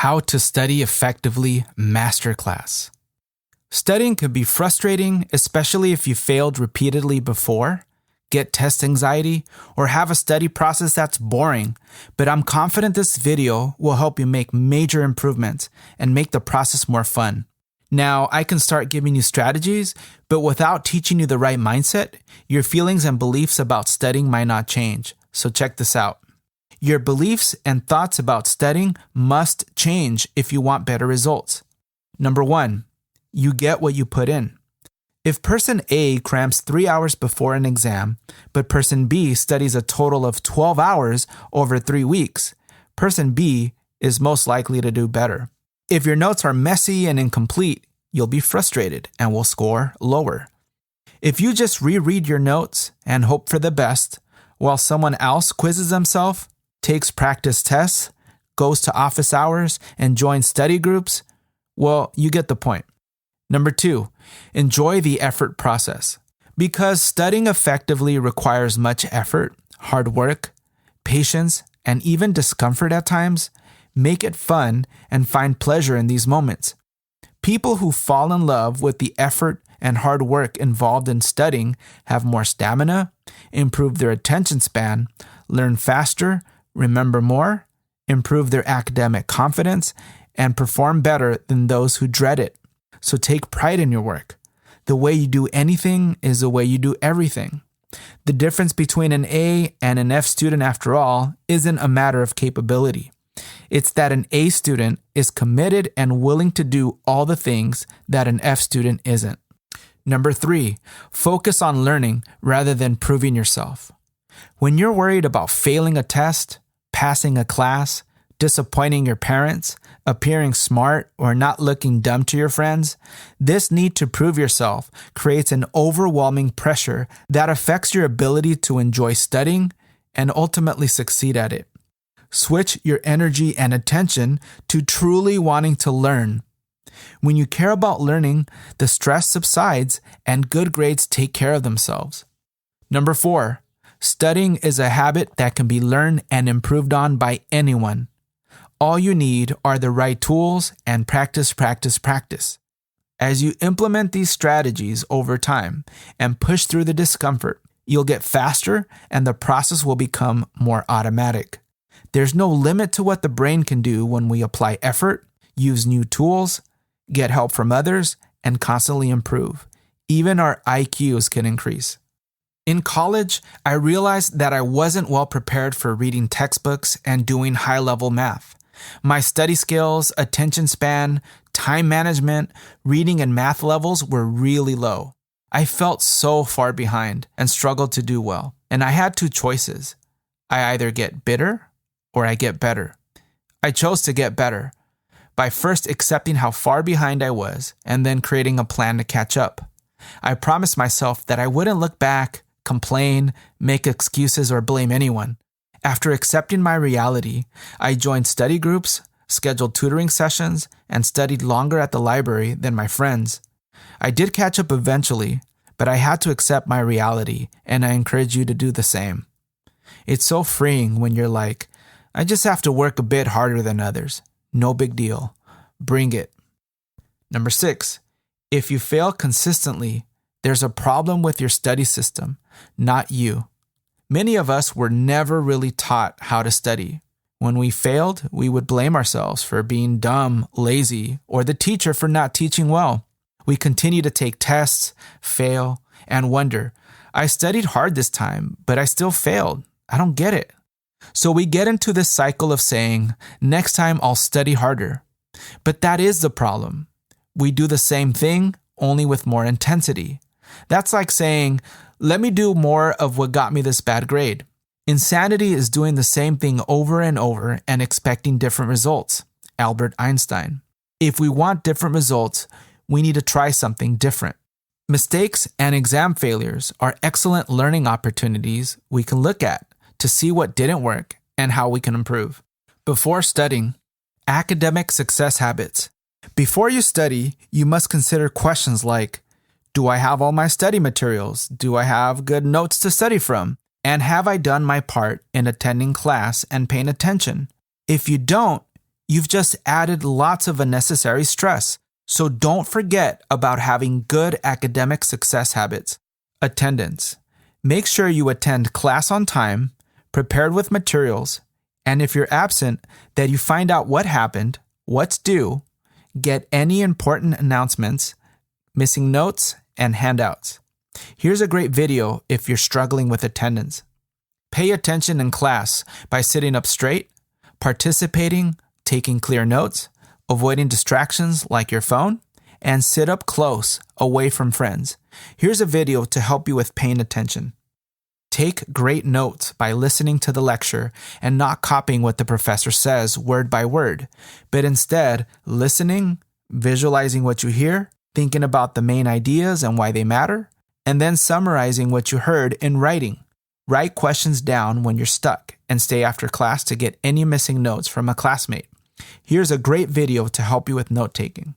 How to Study Effectively Masterclass. Studying can be frustrating, especially if you failed repeatedly before, get test anxiety, or have a study process that's boring, but I'm confident this video will help you make major improvements and make the process more fun. Now, I can start giving you strategies, but without teaching you the right mindset, your feelings and beliefs about studying might not change. So check this out. Your beliefs and thoughts about studying must change if you want better results. Number 1, you get what you put in. If person A crams 3 hours before an exam, but person B studies a total of 12 hours over 3 weeks, person B is most likely to do better. If your notes are messy and incomplete, you'll be frustrated and will score lower. If you just reread your notes and hope for the best, while someone else quizzes themselves, takes practice tests, goes to office hours, and joins study groups, well, you get the point. Number 2, enjoy the effort process. Because studying effectively requires much effort, hard work, patience, and even discomfort at times, make it fun and find pleasure in these moments. People who fall in love with the effort and hard work involved in studying have more stamina, improve their attention span, learn faster, remember more, improve their academic confidence, and perform better than those who dread it. So take pride in your work. The way you do anything is the way you do everything. The difference between an A and an F student, after all, isn't a matter of capability. It's that an A student is committed and willing to do all the things that an F student isn't. Number 3, focus on learning rather than proving yourself. When you're worried about failing a test, passing a class, disappointing your parents, appearing smart, or not looking dumb to your friends, this need to prove yourself creates an overwhelming pressure that affects your ability to enjoy studying and ultimately succeed at it. Switch your energy and attention to truly wanting to learn. When you care about learning, the stress subsides and good grades take care of themselves. Number 4, studying is a habit that can be learned and improved on by anyone. All you need are the right tools and practice. As you implement these strategies over time and push through the discomfort, you'll get faster and the process will become more automatic. There's no limit to what the brain can do when we apply effort, use new tools, get help from others, and constantly improve. Even our IQs can increase. In college, I realized that I wasn't well prepared for reading textbooks and doing high-level math. My study skills, attention span, time management, reading and math levels were really low. I felt so far behind and struggled to do well. And I had 2 choices. I either get bitter or I get better. I chose to get better by first accepting how far behind I was and then creating a plan to catch up. I promised myself that I wouldn't look back, complain, make excuses, or blame anyone. After accepting my reality, I joined study groups, scheduled tutoring sessions, and studied longer at the library than my friends. I did catch up eventually, but I had to accept my reality, and I encourage you to do the same. It's so freeing when you're like, I just have to work a bit harder than others. No big deal. Bring it. Number 6, if you fail consistently, there's a problem with your study system, not you. Many of us were never really taught how to study. When we failed, we would blame ourselves for being dumb, lazy, or the teacher for not teaching well. We continue to take tests, fail, and wonder, I studied hard this time, but I still failed. I don't get it. So we get into this cycle of saying, next time I'll study harder. But that is the problem. We do the same thing, only with more intensity. That's like saying, let me do more of what got me this bad grade. Insanity is doing the same thing over and over and expecting different results. Albert Einstein. If we want different results, we need to try something different. Mistakes and exam failures are excellent learning opportunities we can look at to see what didn't work and how we can improve. Before studying, academic success habits. Before you study, you must consider questions like, do I have all my study materials? Do I have good notes to study from? And have I done my part in attending class and paying attention? If you don't, You've just added lots of unnecessary stress. So don't forget about having good academic success habits. Attendance. Make sure you attend class on time, prepared with materials, and if you're absent, that you find out what happened, what's due, get any important announcements, missing notes, and handouts. Here's a great video if you're struggling with attendance. Pay attention in class by sitting up straight, participating, taking clear notes, avoiding distractions like your phone, and sit up close, away from friends. Here's a video to help you with paying attention. Take great notes by listening to the lecture and not copying what the professor says word by word, but instead listening, visualizing what you hear, thinking about the main ideas and why they matter, and then summarizing what you heard in writing. Write questions down when you're stuck and stay after class to get any missing notes from a classmate. Here's a great video to help you with note-taking.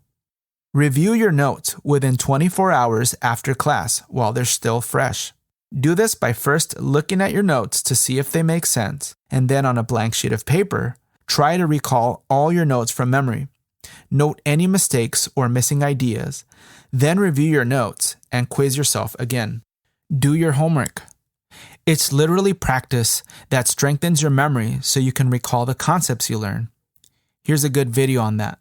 Review your notes within 24 hours after class while they're still fresh. Do this by first looking at your notes to see if they make sense, and then on a blank sheet of paper, try to recall all your notes from memory. Note any mistakes or missing ideas, then review your notes and quiz yourself again. Do your homework. It's literally practice that strengthens your memory so you can recall the concepts you learn. Here's a good video on that.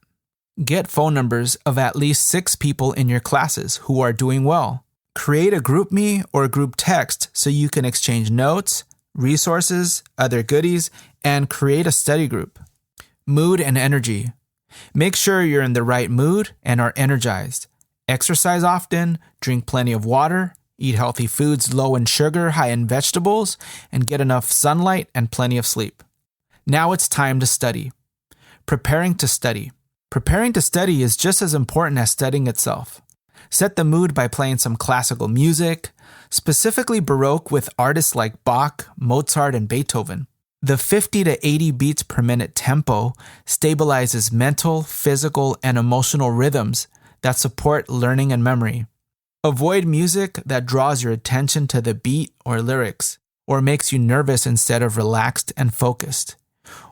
Get phone numbers of at least 6 people in your classes who are doing well. Create a GroupMe or group text so you can exchange notes, resources, other goodies, and create a study group. Mood and energy. Make sure you're in the right mood and are energized. Exercise often, drink plenty of water, eat healthy foods low in sugar, high in vegetables, and get enough sunlight and plenty of sleep. Now it's time to study. Preparing to study. Preparing to study is just as important as studying itself. Set the mood by playing some classical music, specifically Baroque with artists like Bach, Mozart, and Beethoven. The 50 to 80 beats per minute tempo stabilizes mental, physical, and emotional rhythms that support learning and memory. Avoid music that draws your attention to the beat or lyrics, or makes you nervous instead of relaxed and focused.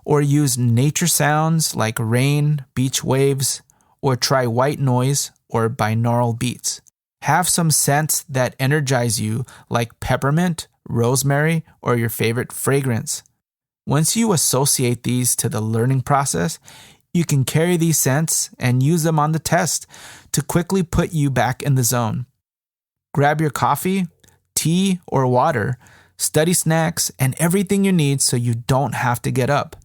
Or use nature sounds like rain, beach waves, or try white noise or binaural beats. Have some scents that energize you like peppermint, rosemary, or your favorite fragrance. Once you associate these to the learning process, you can carry these scents and use them on the test to quickly put you back in the zone. Grab your coffee, tea, or water, study snacks, and everything you need so you don't have to get up.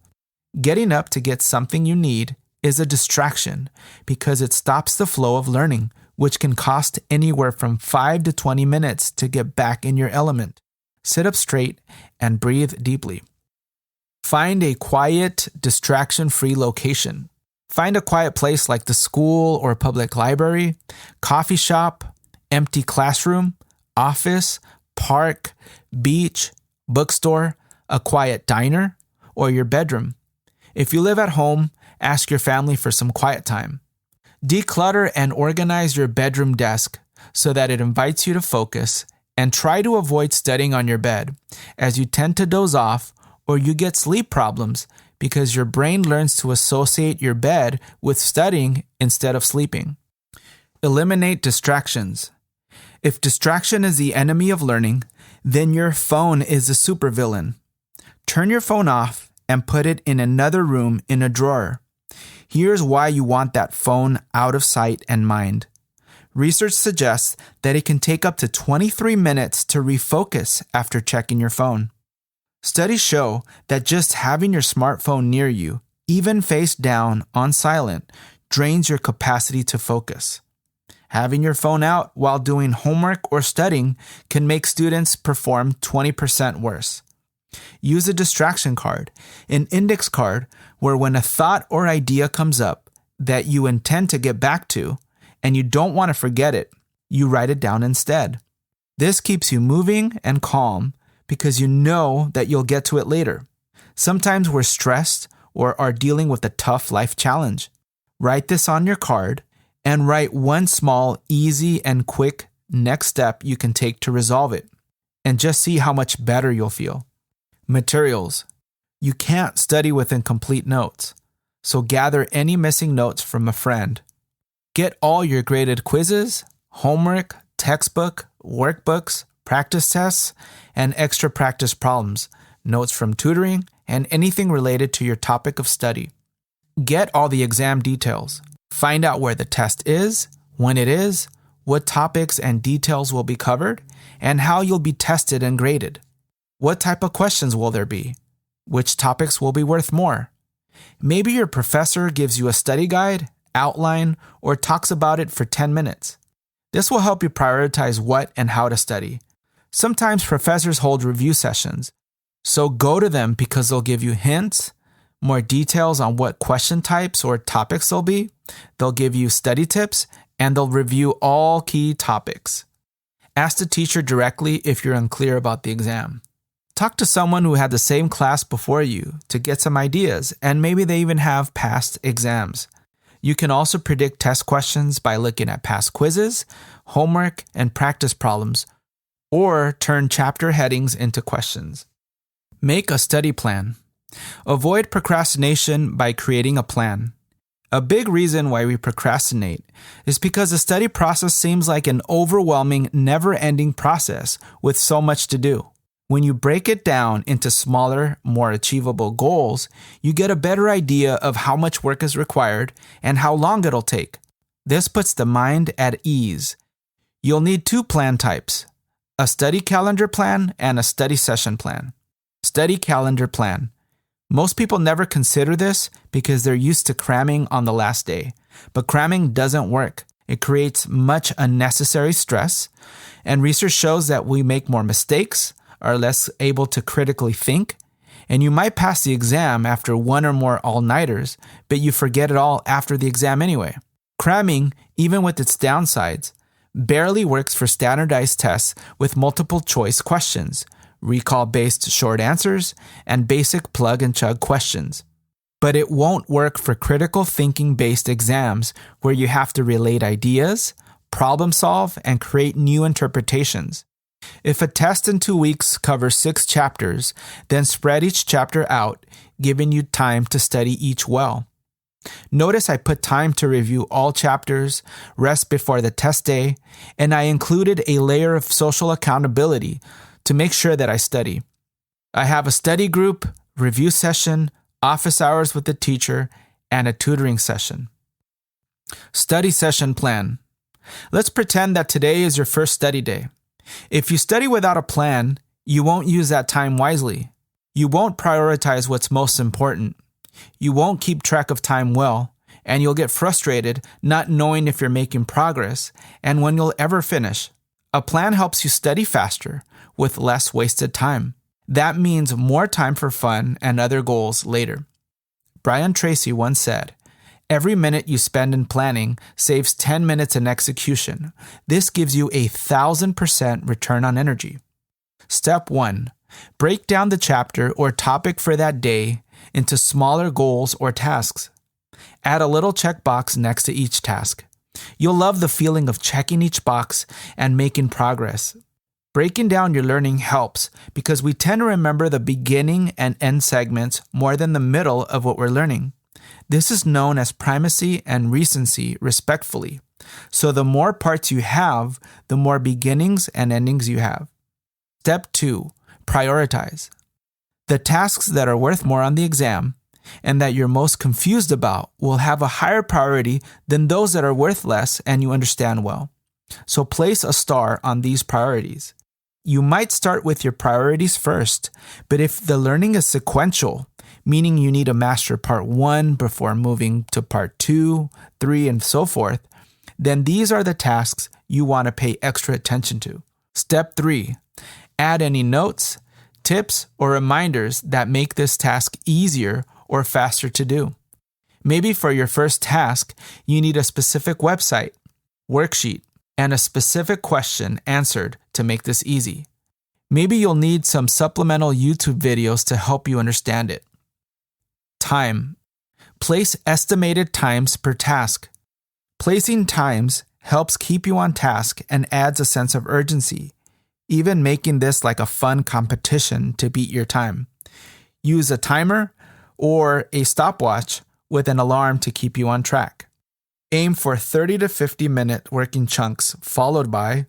Getting up to get something you need is a distraction because it stops the flow of learning, which can cost anywhere from 5 to 20 minutes to get back in your element. Sit up straight and breathe deeply. Find a quiet, distraction-free location. Find a quiet place like the school or public library, coffee shop, empty classroom, office, park, beach, bookstore, a quiet diner, or your bedroom. If you live at home, ask your family for some quiet time. Declutter and organize your bedroom desk so that it invites you to focus, and try to avoid studying on your bed, as you tend to doze off or you get sleep problems because your brain learns to associate your bed with studying instead of sleeping. Eliminate distractions. If distraction is the enemy of learning, then your phone is a supervillain. Turn your phone off and put it in another room in a drawer. Here's why you want that phone out of sight and mind. Research suggests that it can take up to 23 minutes to refocus after checking your phone. Studies show that just having your smartphone near you, even face down on silent, drains your capacity to focus. Having your phone out while doing homework or studying can make students perform 20% worse. Use a distraction card, an index card where when a thought or idea comes up that you intend to get back to and you don't want to forget it, you write it down instead. This keeps you moving and calm because you know that you'll get to it later. Sometimes we're stressed or are dealing with a tough life challenge. Write this on your card and write one small, easy, and quick next step you can take to resolve it, and just see how much better you'll feel. Materials. You can't study with incomplete notes. so gather any missing notes from a friend. Get all your graded quizzes, homework, textbook, workbooks, practice tests, and extra practice problems, notes from tutoring, and anything related to your topic of study. Get all the exam details. Find out where the test is, when it is, what topics and details will be covered, and how you'll be tested and graded. What type of questions will there be? Which topics will be worth more? Maybe your professor gives you a study guide, outline, or talks about it for 10 minutes. This will help you prioritize what and how to study. Sometimes professors hold review sessions, so go to them because they'll give you hints, more details on what question types or topics they'll be. They'll give you study tips, and they'll review all key topics. Ask the teacher directly if you're unclear about the exam. Talk to someone who had the same class before you to get some ideas, and maybe they even have past exams. You can also predict test questions by looking at past quizzes, homework, and practice problems, or turn chapter headings into questions. Make a study plan. Avoid procrastination by creating a plan. A big reason why we procrastinate is because the study process seems like an overwhelming, never-ending process with so much to do. When you break it down into smaller, more achievable goals, you get a better idea of how much work is required and how long it'll take. This puts the mind at ease. You'll need 2 plan types, a study calendar plan and a study session plan. Study calendar plan. Most people never consider this because they're used to cramming on the last day. But cramming doesn't work. It creates much unnecessary stress, and research shows that we make more mistakes, are less able to critically think, and you might pass the exam after 1 or more all-nighters, but you forget it all after the exam anyway. Cramming, even with its downsides, barely works for standardized tests with multiple choice questions, recall-based short answers, and basic plug-and-chug questions. But it won't work for critical thinking-based exams where you have to relate ideas, problem solve, and create new interpretations. If a test in 2 weeks covers 6 chapters, then spread each chapter out, giving you time to study each well. Notice I put time to review all chapters, rest before the test day, and I included a layer of social accountability to make sure that I study. I have a study group, review session, office hours with the teacher, and a tutoring session. Study session plan. Let's pretend that today is your first study day. If you study without a plan, you won't use that time wisely. You won't prioritize what's most important. You won't keep track of time well, and you'll get frustrated not knowing if you're making progress and when you'll ever finish. A plan helps you study faster with less wasted time. That means more time for fun and other goals later. Brian Tracy once said, "Every minute you spend in planning saves 10 minutes in execution. This gives you 1,000% return on energy." Step 1. Break down the chapter or topic for that day into smaller goals or tasks. Add a little checkbox next to each task. You'll love the feeling of checking each box and making progress. Breaking down your learning helps because we tend to remember the beginning and end segments more than the middle of what we're learning. This is known as primacy and recency, respectively. So the more parts you have, the more beginnings and endings you have. Step 2. Prioritize. The tasks that are worth more on the exam and that you're most confused about will have a higher priority than those that are worth less and you understand well. So place a star on these priorities. You might start with your priorities first, but if the learning is sequential, meaning you need to master part 1 before moving to part 2, 3, and so forth, then these are the tasks you want to pay extra attention to. Step 3. Add any notes, tips, or reminders that make this task easier or faster to do. Maybe for your first task, you need a specific website, worksheet, and a specific question answered to make this easy. Maybe you'll need some supplemental YouTube videos to help you understand it. Time. Place estimated times per task. Placing times helps keep you on task and adds a sense of urgency, even making this like a fun competition to beat your time. Use a timer or a stopwatch with an alarm to keep you on track. Aim for 30 to 50-minute working chunks followed by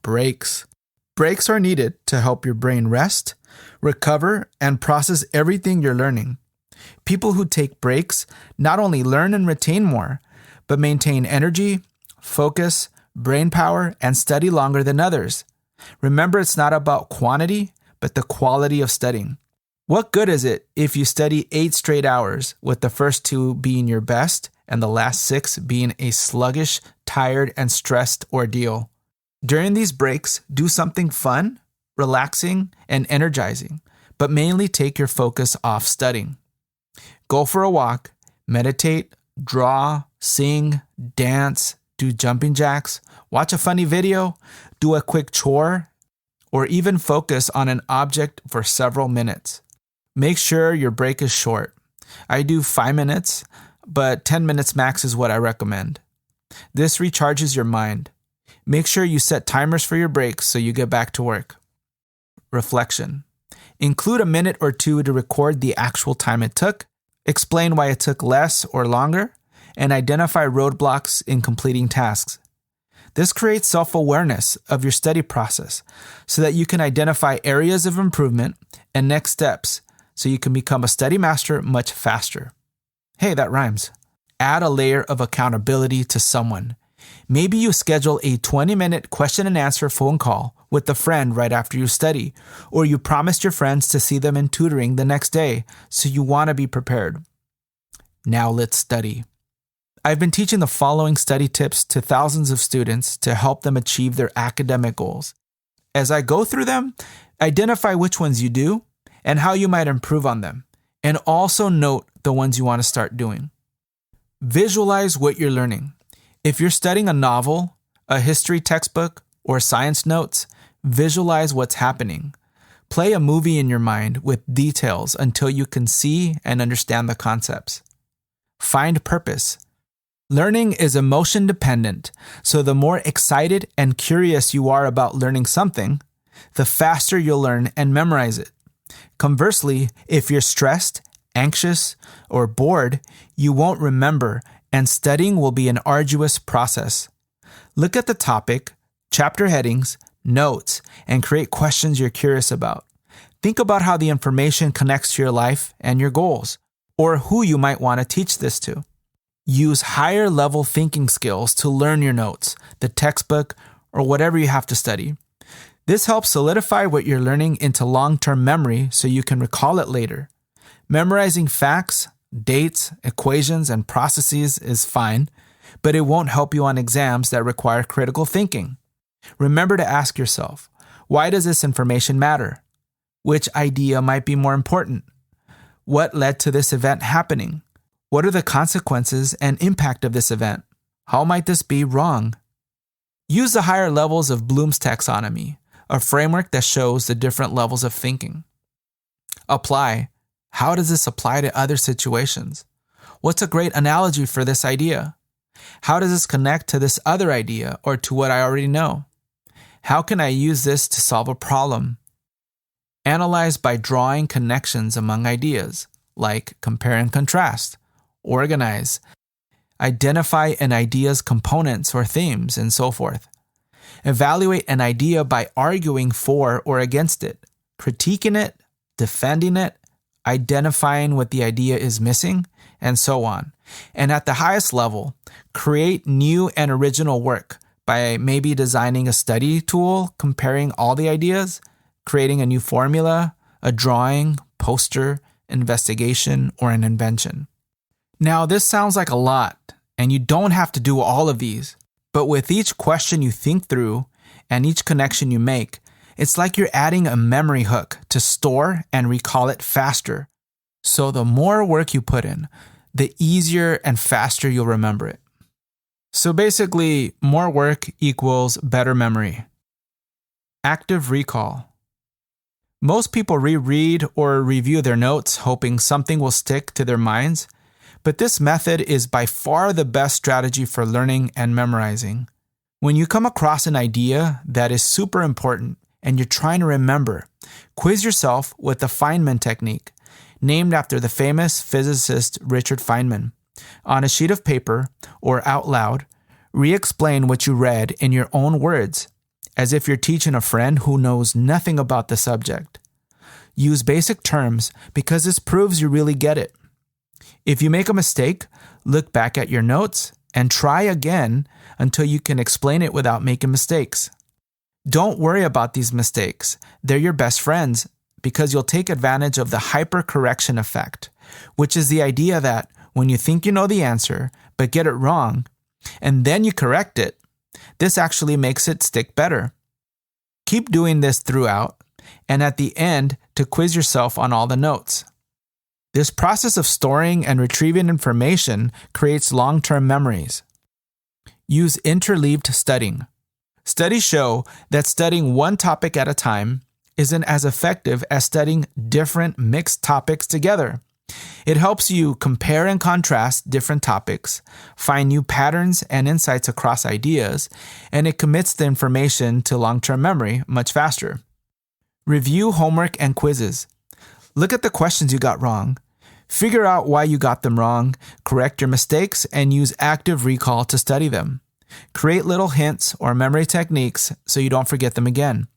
breaks. Breaks are needed to help your brain rest, recover, and process everything you're learning. People who take breaks not only learn and retain more, but maintain energy, focus, brain power, and study longer than others. Remember, it's not about quantity, but the quality of studying. What good is it if you study 8 straight hours, with the first 2 being your best and the last 6 being a sluggish, tired, and stressed ordeal? During these breaks, do something fun, relaxing, and energizing, but mainly take your focus off studying. Go for a walk, meditate, draw, sing, dance, do jumping jacks, watch a funny video, do a quick chore, or even focus on an object for several minutes. Make sure your break is short. I do 5 minutes, but 10 minutes max is what I recommend. This recharges your mind. Make sure you set timers for your breaks so you get back to work. Reflection. Include a minute or 2 to record the actual time it took, explain why it took less or longer, and identify roadblocks in completing tasks. This creates self-awareness of your study process so that you can identify areas of improvement and next steps so you can become a study master much faster. Hey, that rhymes. Add a layer of accountability to someone. Maybe you schedule a 20-minute question and answer phone call with a friend right after you study, or you promised your friends to see them in tutoring the next day, so you want to be prepared. Now let's study. I've been teaching the following study tips to thousands of students to help them achieve their academic goals. As I go through them, identify which ones you do and how you might improve on them, and also note the ones you want to start doing. Visualize what you're learning. If you're studying a novel, a history textbook, or science notes, visualize what's happening. Play a movie in your mind with details until you can see and understand the concepts. Find purpose. Learning is emotion dependent, so the more excited and curious you are about learning something, the faster you'll learn and memorize it. Conversely, if you're stressed, anxious, or bored, you won't remember, and studying will be an arduous process. Look at the topic, chapter headings, notes, and create questions you're curious about. Think about how the information connects to your life and your goals, or who you might want to teach this to. Use higher level thinking skills to learn your notes, the textbook, or whatever you have to study. This helps solidify what you're learning into long-term memory so you can recall it later. Memorizing facts, dates, equations, and processes is fine, but it won't help you on exams that require critical thinking. Remember to ask yourself, why does this information matter? Which idea might be more important? What led to this event happening? What are the consequences and impact of this event? How might this be wrong? Use the higher levels of Bloom's taxonomy, a framework that shows the different levels of thinking. Apply. How does this apply to other situations? What's a great analogy for this idea? How does this connect to this other idea or to what I already know? How can I use this to solve a problem? Analyze by drawing connections among ideas, like compare and contrast, organize, identify an idea's components or themes, and so forth. Evaluate an idea by arguing for or against it, critiquing it, defending it, identifying what the idea is missing, and so on. And at the highest level, create new and original work by maybe designing a study tool, comparing all the ideas, creating a new formula, a drawing, poster, investigation, or an invention. Now, this sounds like a lot, and you don't have to do all of these, but with each question you think through and each connection you make, it's like you're adding a memory hook to store and recall it faster. So the more work you put in, the easier and faster you'll remember it. So basically, more work equals better memory. Active recall. Most people reread or review their notes hoping something will stick to their minds, but this method is by far the best strategy for learning and memorizing. When you come across an idea that is super important and you're trying to remember, quiz yourself with the Feynman technique. named after the famous physicist Richard Feynman. On a sheet of paper, or out loud, re-explain what you read in your own words, as if you're teaching a friend who knows nothing about the subject. Use basic terms because this proves you really get it. If you make a mistake, look back at your notes and try again until you can explain it without making mistakes. Don't worry about these mistakes. They're your best friends because you'll take advantage of the hypercorrection effect, which is the idea that when you think you know the answer but get it wrong, and then you correct it, this actually makes it stick better. Keep doing this throughout, and at the end to quiz yourself on all the notes. This process of storing and retrieving information creates long-term memories. Use interleaved studying. Studies show that studying one topic at a time isn't as effective as studying different mixed topics together. It helps you compare and contrast different topics, find new patterns and insights across ideas, and it commits the information to long-term memory much faster. Review homework and quizzes. Look at the questions you got wrong. Figure out why you got them wrong, correct your mistakes, and use active recall to study them. Create little hints or memory techniques so you don't forget them again.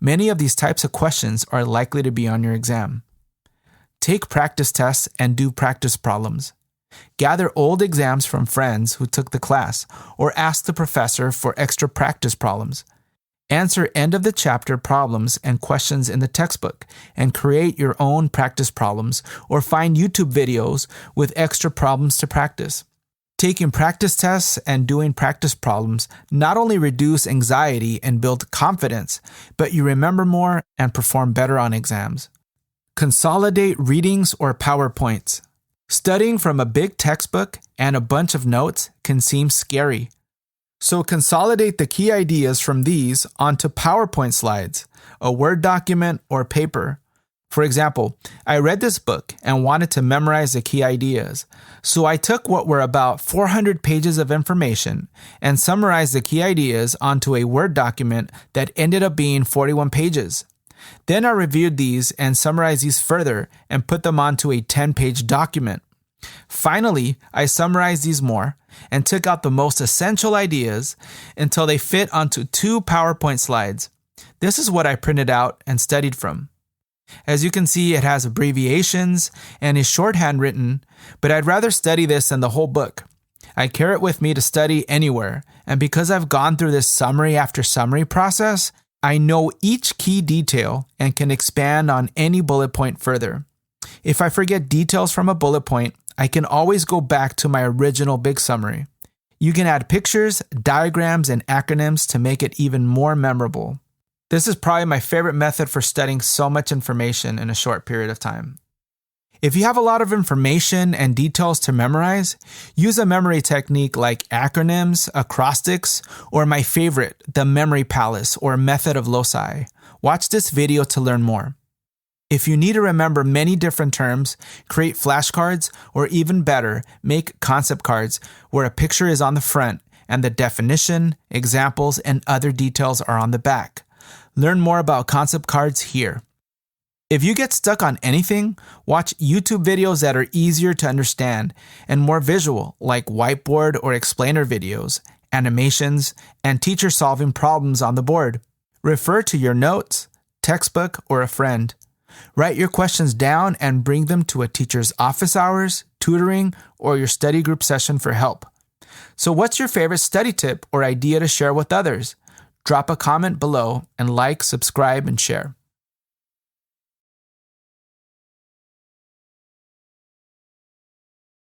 Many of these types of questions are likely to be on your exam. Take practice tests and do practice problems. Gather old exams from friends who took the class, or ask the professor for extra practice problems. Answer end-of-the-chapter problems and questions in the textbook, and create your own practice problems, or find YouTube videos with extra problems to practice. Taking practice tests and doing practice problems not only reduce anxiety and build confidence, but you remember more and perform better on exams. Consolidate readings or PowerPoints. Studying from a big textbook and a bunch of notes can seem scary. So consolidate the key ideas from these onto PowerPoint slides, a Word document, or paper. For example, I read this book and wanted to memorize the key ideas. So I took what were about 400 pages of information and summarized the key ideas onto a Word document that ended up being 41 pages. Then I reviewed these and summarized these further and put them onto a 10-page document. Finally, I summarized these more and took out the most essential ideas until they fit onto 2 PowerPoint slides. This is what I printed out and studied from. As you can see, it has abbreviations and is shorthand written, but I'd rather study this than the whole book. I carry it with me to study anywhere, and because I've gone through this summary after summary process, I know each key detail and can expand on any bullet point further. If I forget details from a bullet point, I can always go back to my original big summary. You can add pictures, diagrams, and acronyms to make it even more memorable. This is probably my favorite method for studying so much information in a short period of time. If you have a lot of information and details to memorize, use a memory technique like acronyms, acrostics, or my favorite, the memory palace or method of loci. Watch this video to learn more. If you need to remember many different terms, create flashcards, or even better, make concept cards where a picture is on the front and the definition, examples, and other details are on the back. Learn more about concept cards here. If you get stuck on anything, watch YouTube videos that are easier to understand and more visual, like whiteboard or explainer videos, animations, and teacher solving problems on the board. Refer to your notes, textbook, or a friend. Write your questions down and bring them to a teacher's office hours, tutoring, or your study group session for help. So what's your favorite study tip or idea to share with others? Drop a comment below and like, subscribe, and share.